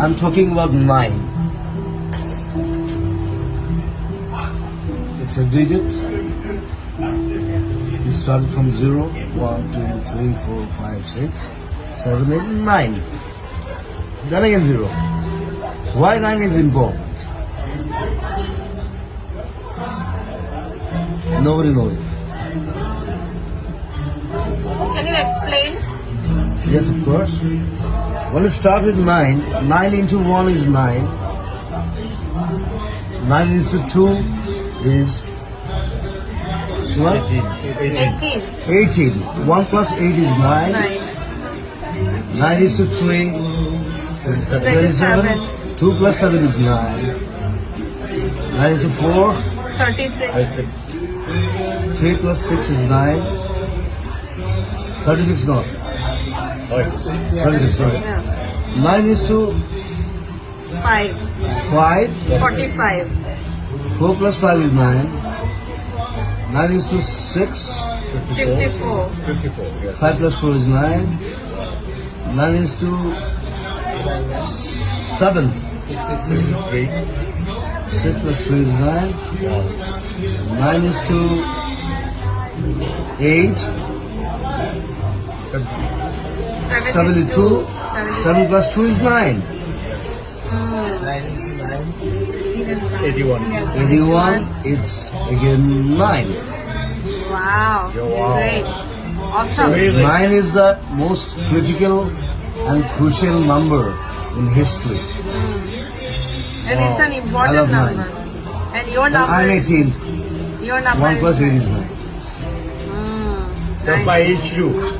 I'm talking about 9. It's a digit. We started from 0, 1, 2, 3, 4, 5, 6, 7, 8, 9. Then again 0. Why 9 is important? Nobody knows it. Can you explain? Yes, of course. When you start with 9, 9 into 1 is 9. 9 into 2 is what? 18. 18. 1 plus 8 is 9. 9. 9 is to 3. 27. 2 plus 7 is 9. 9 is to 4. 36. 3 plus 6 is 9. 36 no. 36, sorry. Yeah. 9 is to 5. 5. 45. 4 plus 5 is 9. 9 is to 6. 54. 5 plus 4 is 9. 9 is to 7. 6 plus 3 is 9. 9 is to 8. 72. 7 plus 2 is 9. 81. It's again 9. Wow. Great. Awesome. 9 is the most critical and crucial number in history. And it's an I important love number. 9. And your I'm number, 18. your number 1 plus is 8 is 9. nice. By age 2.